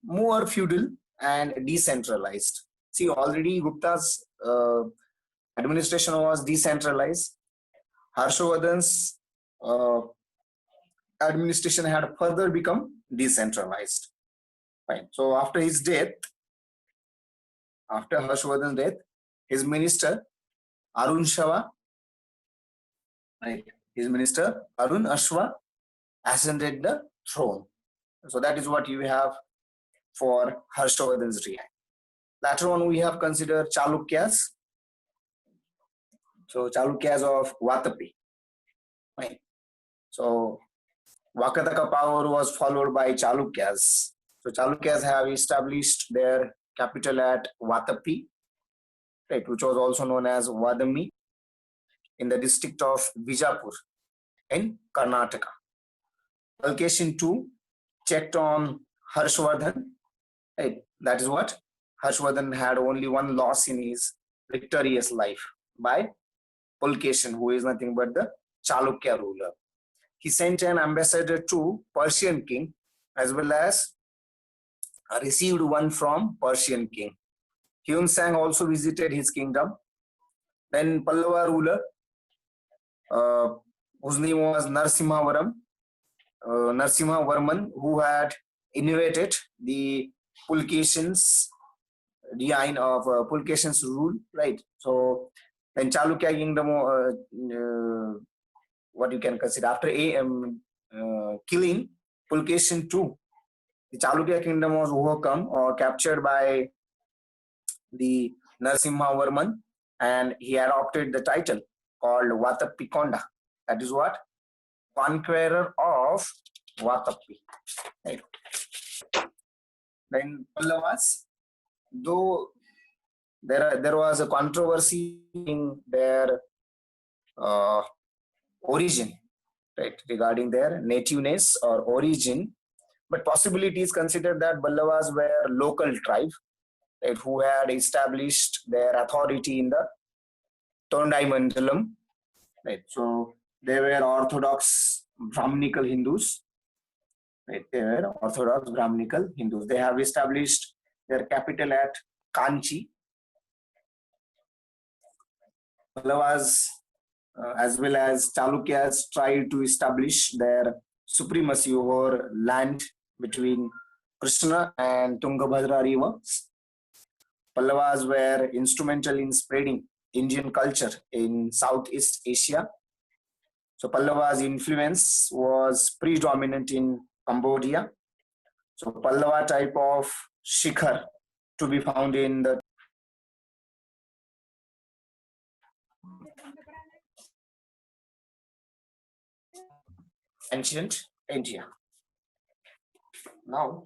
more feudal and decentralized. See, already Gupta's administration was decentralized. Harshavardhan's uh, administration had further become decentralized. Right. So after his death, after Harshavardhan's death, his minister Arun Shava, right, his minister Arun Ashwa ascended the throne. So that is what you have for Harshavardhan's reign. Later on, we have considered Chalukyas. So Chalukyas of Vatapi. Right. So Vakataka power was followed by Chalukyas. So Chalukyas have established their capital at Vatapi, right, which was also known as Vadami, in the district of Bijapur in Karnataka. Pulkeshin II checked on Harshvardhan. Right, that is what Harshvardhan had only one loss in his victorious life by Pulkeshin, who is nothing but the Chalukya ruler. He sent an ambassador to Persian king as well as received one from Persian king. Hyun Sang also visited his kingdom. Then Pallava ruler, whose name was Narasimha Varman, who had innovated the Pulkeshin's design of Pulkeshin's rule, right? So then Chalukya kingdom, what you can consider after killing Pulkeshin II, the Chalukya kingdom was overcome or captured by the Narasimha Varman, and he adopted the title called Vatapikonda. That is what? Conqueror of Vatapi. Right. Then Pallavas, though there was a controversy in their origin, right, regarding their nativeness or origin, but possibly it is considered that Pallavas were local tribe, right, who had established their authority in the Tondai Mandalam, right. So they were Orthodox Brahminical Hindus, right. They were Orthodox Brahminical Hindus. They have established their capital at Kanchi. Pallavas as well as Chalukyas tried to establish their supremacy over land between Krishna and Tungabhadra rivers. Pallavas were instrumental in spreading Indian culture in Southeast Asia. So Pallavas' influence was predominant in Cambodia. So Pallava type of shikhar to be found in the ancient India. Now,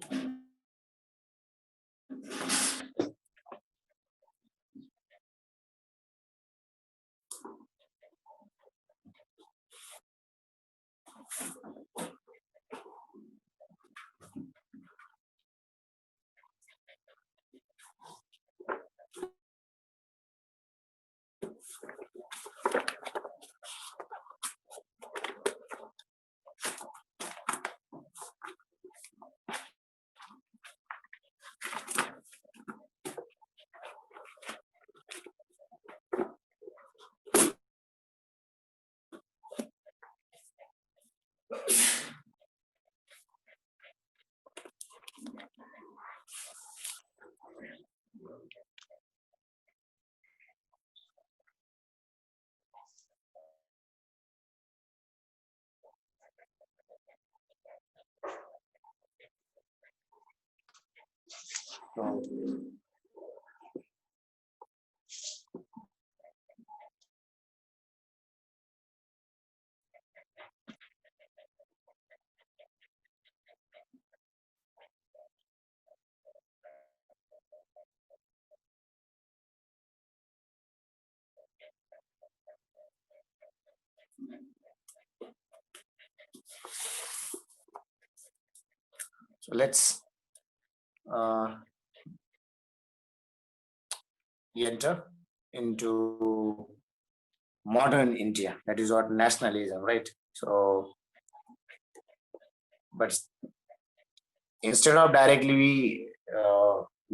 so let's enter into modern India. That is what nationalism, right? So, but instead of directly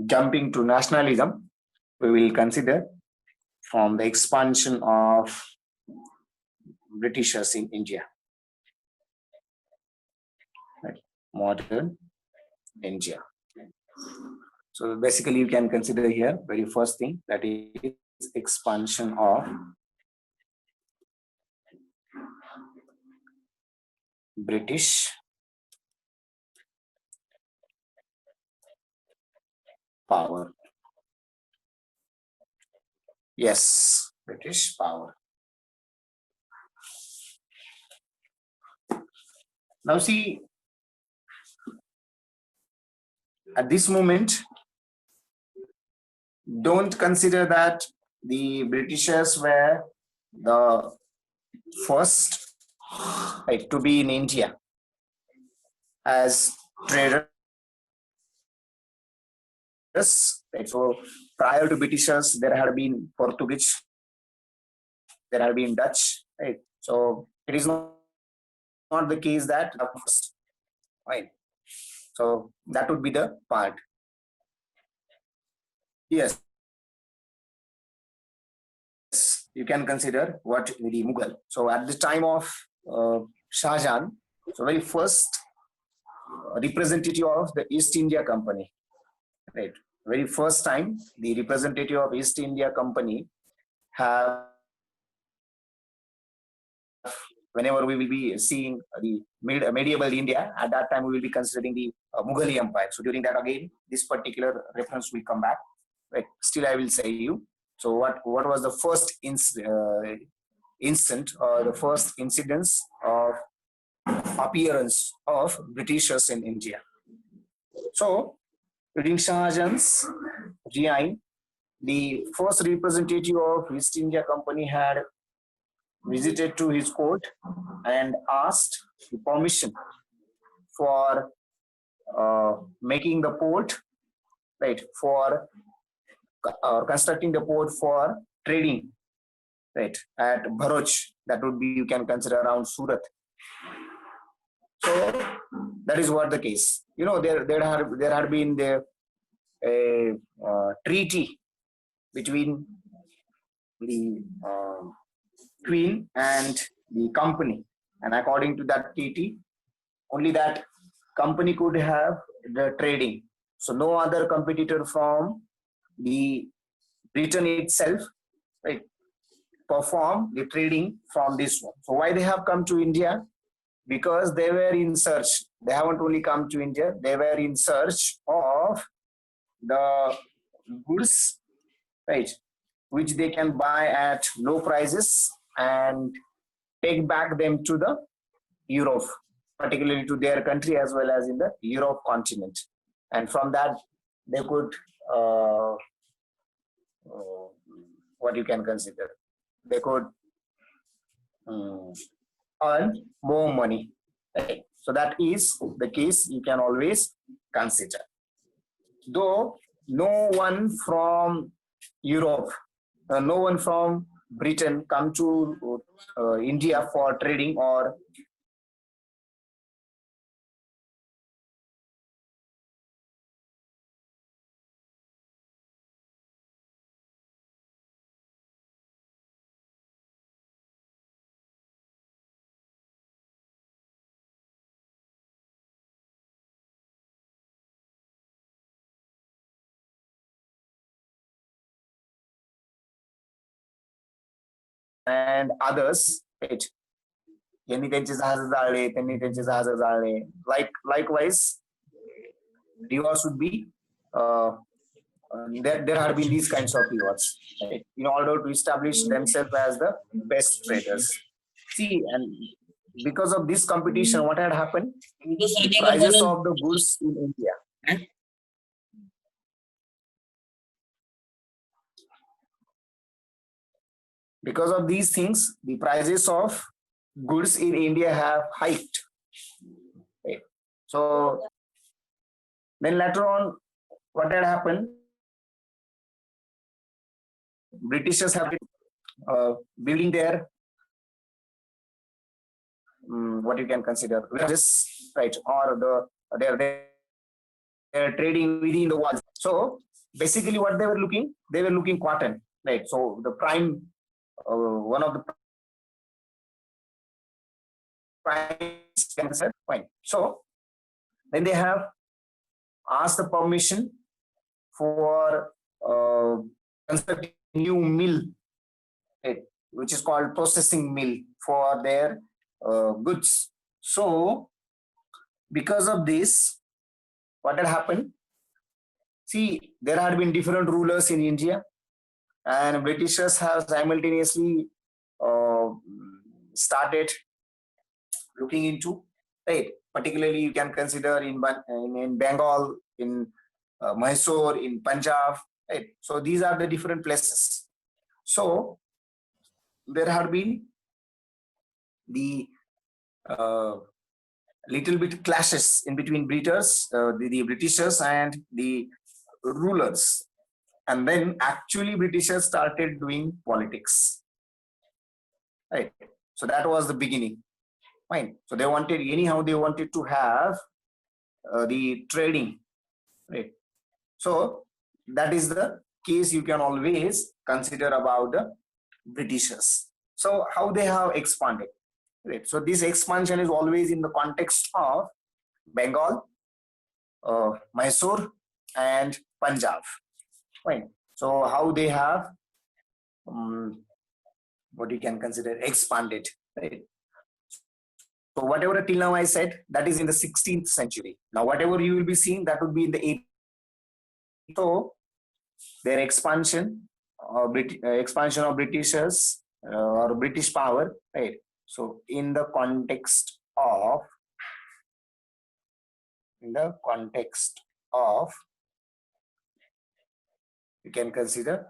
jumping to nationalism, we will consider from the expansion of Britishers in India. Right. Modern India. So basically you can consider here very first thing, that is expansion of British power. Yes, British power. Now see, at this moment, don't consider that the Britishers were the first, right, to be in India as traders. Right? So prior to Britishers, there had been Portuguese, there had been Dutch. Right? So it is not the case that first. Right? So that would be the part. Yes. You can consider what the Mughal. So at the time of Shah Jahan, so very first representative of the East India Company, right? Very first time the representative of East India Company have, whenever we will be seeing the medieval India, at that time we will be considering the Mughal Empire. So during that again, this particular reference will come back. Right? Still, I will say you. So what was the first instant or the first incidence of appearance of Britishers in India? So during Shah Jahan's reign, the first representative of East India Company had visited to his court and asked permission for making the port, right, for constructing the port for trading, right, at Bharuch. That would be, you can consider, around Surat. So that is what the case. You know, there had been a treaty between the Queen and the company, and according to that treaty, only that company could have the trading. So no other competitor from the Britain itself, right, perform the trading from this one. So why they have come to India? Because they were in search. They haven't only come to India, they were in search of the goods, right, which they can buy at low prices and take back them to the Europe, particularly to their country as well as in the Europe continent. And from that, they could, what you can consider, they could earn more money. Right? So that is the case you can always consider. Though no one from Europe, no one from Britain come to India for trading or and others, right? Likewise, rewards would be there have been these kinds of rewards, right, in order to establish themselves as the best traders. See, and because of this competition, what had happened? The prices of the goods in India. Because of these things, the prices of goods in India have hiked. Right? So then later on, what had happened? Britishers have been building their what you can consider warehouses, right, or they're trading within the walls. So basically what they were looking cotton, right? So the prime, one of the prime point. So then they have asked the permission for constructing new mill, right, which is called processing mill for their goods. So because of this, what had happened? See, there had been different rulers in India, and Britishers have simultaneously uh, started looking into, right. Particularly, you can consider in Bengal, in Mysore, in Punjab, right. So these are the different places. So there had been the little bit clashes in between the Britishers and the rulers, and then actually Britishers started doing politics, right? So that was the beginning. Fine. So they wanted to have the trading, right? So that is the case you can always consider about the Britishers. So how they have expanded, right? So this expansion is always in the context of Bengal, Mysore, and Punjab. Right. So how they have what you can consider expanded, right? So whatever till now I said, that is in the 16th century. Now whatever you will be seeing, that would be in the 8th. So their expansion of Britishers or British power, right? So in the context of you can consider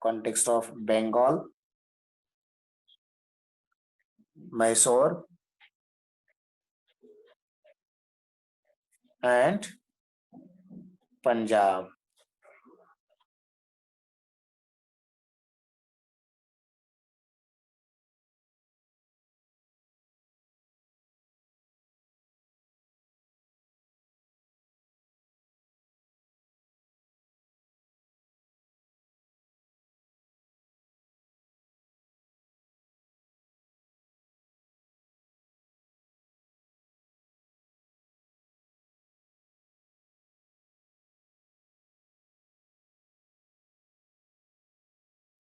context of Bengal, Mysore, and Punjab.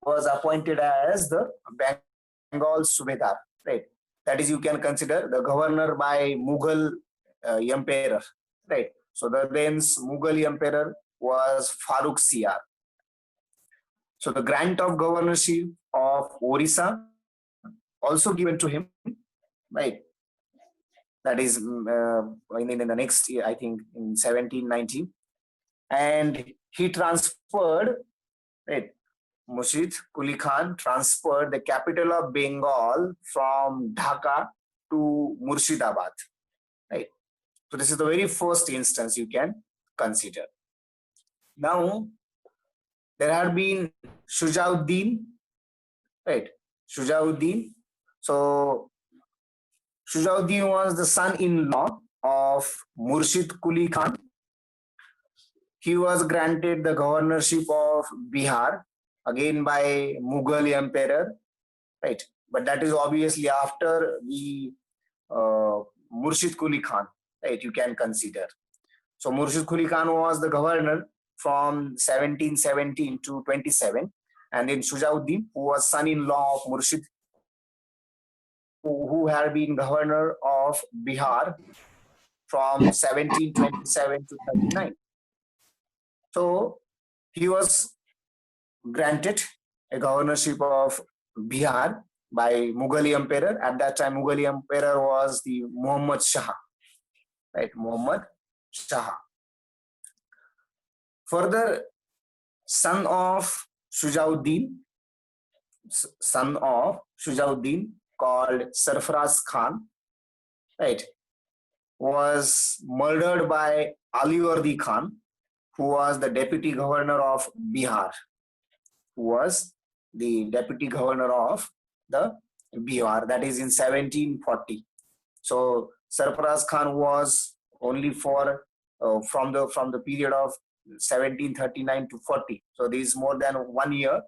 Was appointed as the Bengal Subedar, right? That is, you can consider the governor by Mughal emperor, right? So the then Mughal emperor was Farooq Siyar. So the grant of governorship of Orissa also given to him, right? That is in the next year, I think in 1719, and he transferred, right? Murshid Quli Khan transferred the capital of Bengal from Dhaka to Murshidabad. Right. So this is the very first instance you can consider. Now there had been Shujauddin, right? Shujauddin. So Shujauddin was the son-in-law of Murshid Quli Khan. He was granted the governorship of Bihar again by Mughal emperor, right? But that is obviously after the Murshid Quli Khan, right? You can consider. So Murshid Quli Khan was the governor from 1717 to 27, and then Shujauddin, who was son-in-law of Murshid, who had been governor of Bihar from 1727 to 39. So he was granted a governorship of Bihar by Mughal emperor. At that time, Mughal emperor was the Muhammad Shah, right? Muhammad Shah. Further, son of Shujauddin, called Sarfaraz Khan, right, was murdered by Alivardi Khan, who was the deputy governor of Bihar, that is in 1740. So Sarfaraz Khan was only for from the period of 1739 to 40. So this is more than 1 year,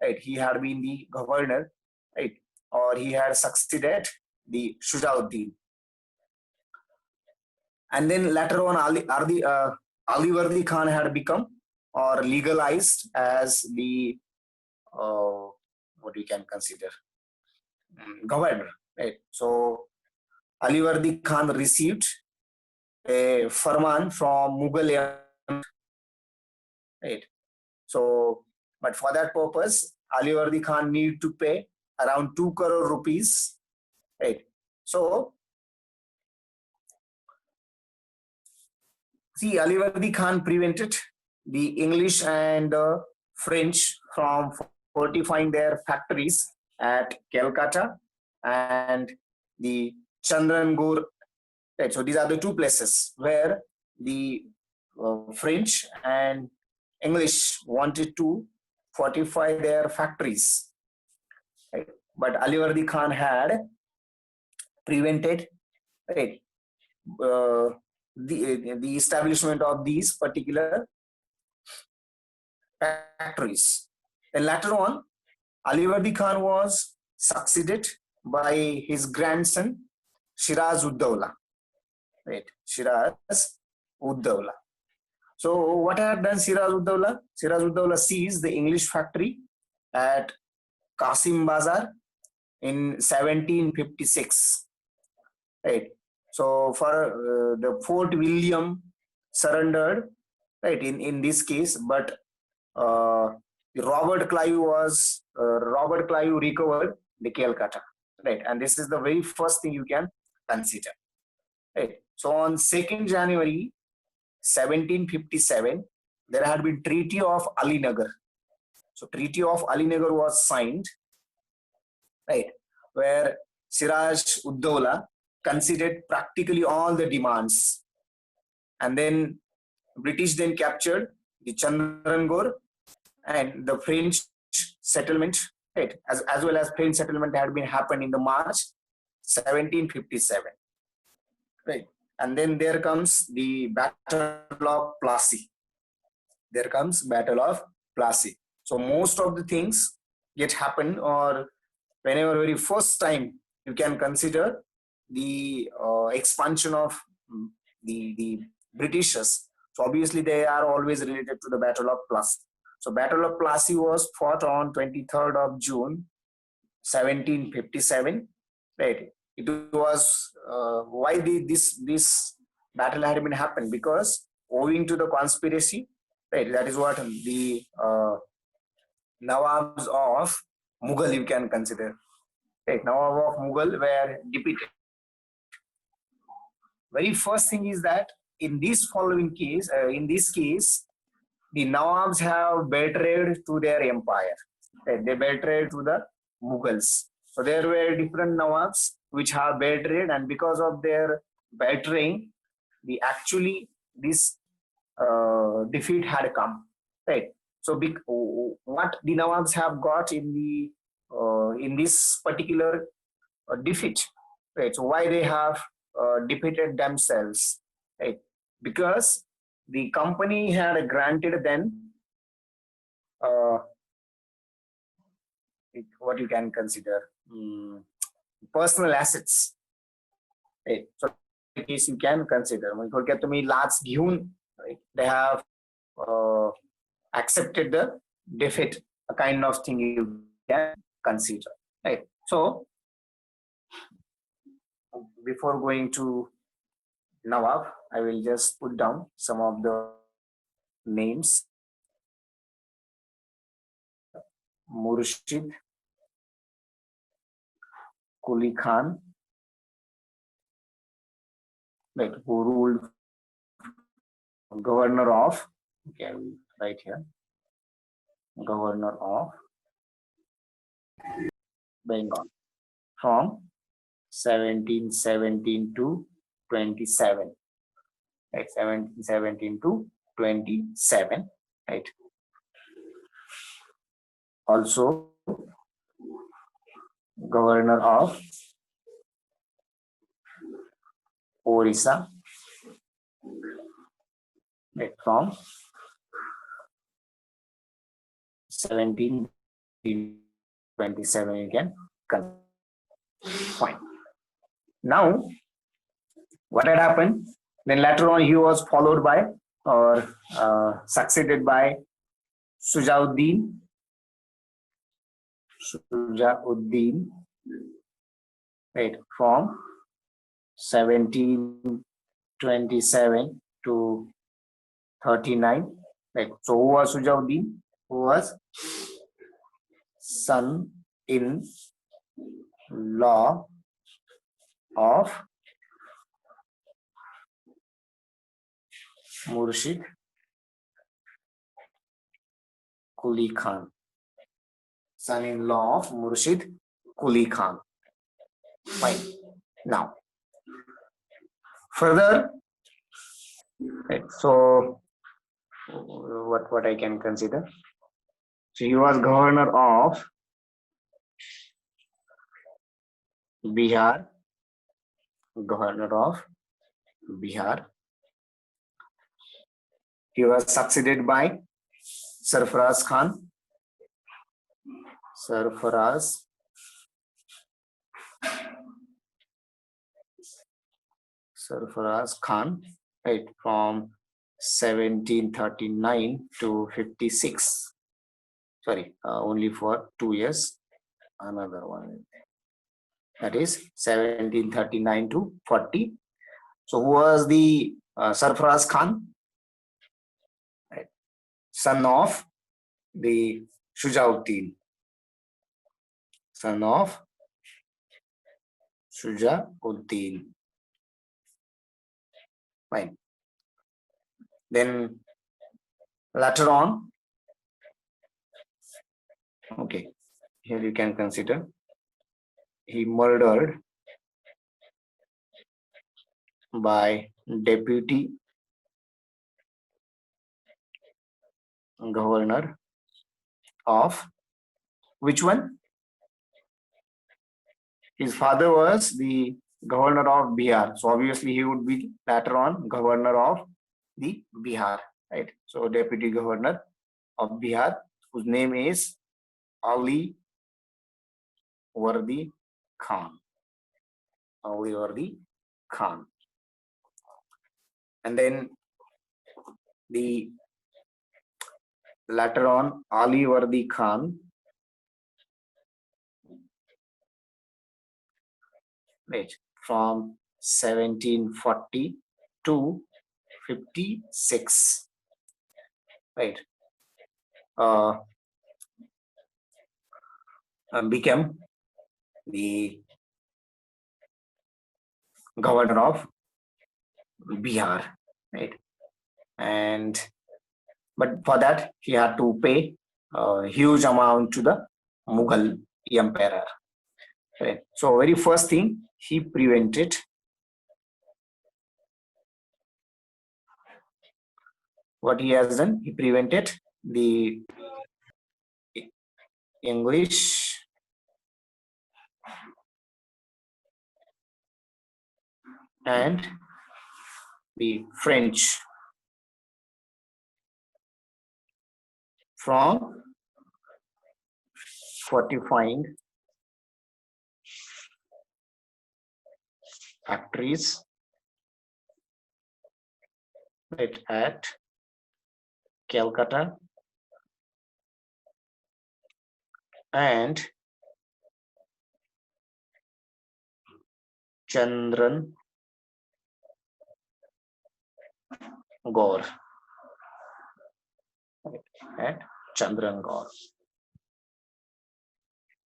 right? He had been the governor, right? Or he had succeeded the Shujauddin. And then later on, Alivardi Khan had become or legalized as the what we can consider governor, right? So Alivardi Khan received a farman from Mughal, right? So, but for that purpose, Alivardi Khan need to pay around 2 crore rupees, right? So, see, Alivardi Khan prevented the English and French from fortifying their factories at Calcutta and the Chandrangore. Right. So these are the two places where the French and English wanted to fortify their factories. Right. But Alivardi Khan had prevented, right, the establishment of these particular factories. And later on, Alivardi Khan was succeeded by his grandson Shiraz Uddawla. Right, Shiraz Uddawla. So what had done Shiraz Uddawla? Shiraz Uddawla seized the English factory at Qasim Bazar in 1756. Right. So for the Fort William surrendered, right, in this case, but Robert Clive recovered the Calcutta, right, and this is the very first thing you can consider, right. So on 2nd January 1757, there had been Treaty of Alinagar. So Treaty of Alinagar was signed, right, where Siraj Uddawla conceded practically all the demands, and then British then captured the Chandrangore and the French settlement, right, as well as French settlement had been happened in the March 1757, right, and then there comes the Battle of Plassey. There comes Battle of Plassey. So most of the things get happen, or whenever very first time you can consider the expansion of the Britishers. So obviously they are always related to the Battle of Plassey. So Battle of Plassey was fought on 23rd of June 1757. Right. It was why this battle had been happened, because owing to the conspiracy, right? That is what the Nawabs of Mughal you can consider. Right, Nawab of Mughal were defeated. Very first thing is that in this case, the Nawabs have betrayed to their empire. Right? They betrayed to the Mughals. So there were different Nawabs which have betrayed, and because of their betraying, this defeat had come. Right. So what the Nawabs have got in this particular defeat, right? So why they have defeated themselves, right? Because the company had granted them what you can consider personal assets, right? So in case you can consider, थोडक्यात तुम्ही लाच घेऊन, right, they have accepted the defeat, a kind of thing you can consider, right? So before going to Nawab, I will just put down some of the names. Murshid Quli Khan, right, who ruled governor of, okay, I will write here, governor of Bengal from 1717 to 27, right, 1717 to 27, right. Also governor of Orissa, right, from 1727 you can find. Now, what had happened? Then later on, he was followed by or succeeded by Sujauddin. Right, from 1727 to 39. Right. So who was Sujauddin? Who was son-in-law of Murshid Quli Khan. Son-in-law of Murshid Quli Khan. Fine. Now, further, right, so what I can consider? So he was governor of Bihar. Governor of Bihar. He was succeeded by Sarfaraz Khan. Sarfaraz Khan, right, from 1739 to 56. Sorry, only for 2 years. Another one, that is 1739 to 40. So who was the Sarfaraz Khan? Right. Son of the Sujauddin. Son of Sujauddin. Fine. Then later on, okay, here you can consider he murdered by deputy governor of which one? His father was the governor of Bihar, so obviously he would be later on governor of the Bihar, right? So deputy governor of Bihar, whose name is Ali Wardi Khan. Ali Wardi Khan. And then the later on Ali Wardi Khan, right, from 1740 to 56, right, became the governor of Bihar, right? And but for that he had to pay a huge amount to the Mughal emperor, right? So very first thing he prevented what he has done, he prevented the English and the French from fortifying factories, right, at Calcutta and Chandran Gaur, right, at Chandran Gaur.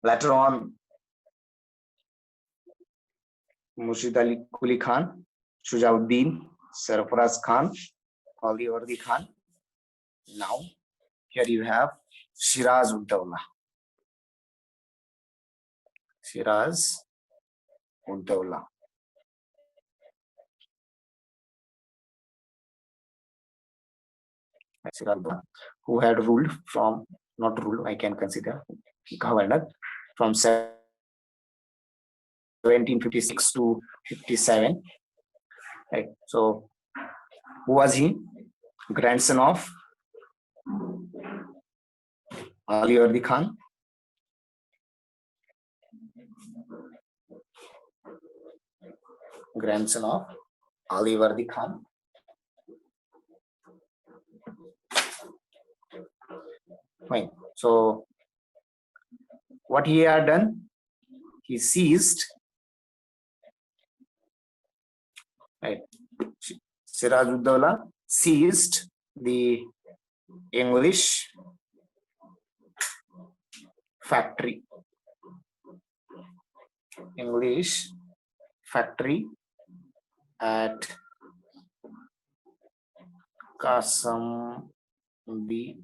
Later on, Murshid Ali Quli Khan, Sujauddin, Sarfaraz Khan, Ali Wardi Khan. Now, here you have Shiraz ud-Dawla. Shiraz ud-Dawla. Who had ruled from, not ruled, I can consider, governor from 1756 to 57. Right. So, who was he? Grandson of Alivardi Khan. Grandson of Alivardi Khan. Fine. So what he had done, he seized, right? Siraj-ud-Dawla seized the English factory at Kasambi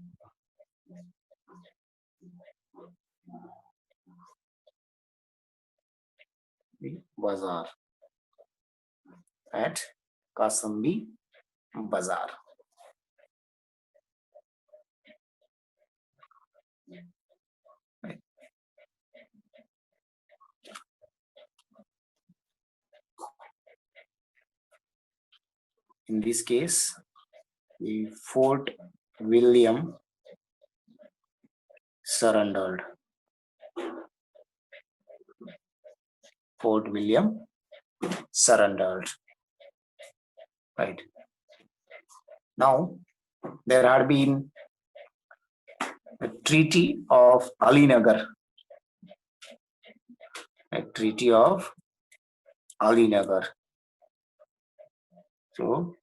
Bazaar. At Kasambi Bazaar. In this case, the Fort William surrendered. Fort William surrendered. Right. Now, there had been a Treaty of Alinagar. A Treaty of Alinagar. So,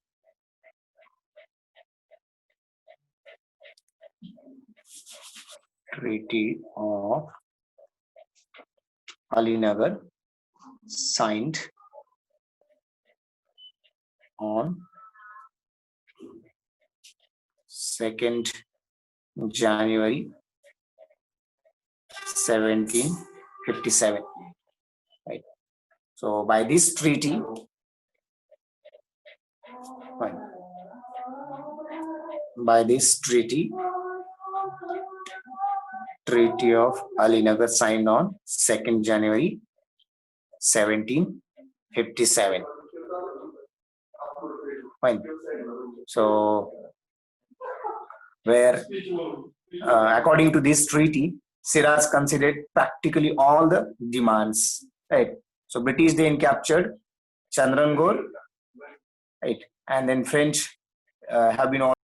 Treaty of Alinagar signed on 2nd January 1757. Right. So by this treaty, Treaty of Alinagar signed on 2nd January 1757. Fine. So, where according to this treaty, Siraj considered practically all the demands. Right. So British then captured Chandrangore, right, and then French have been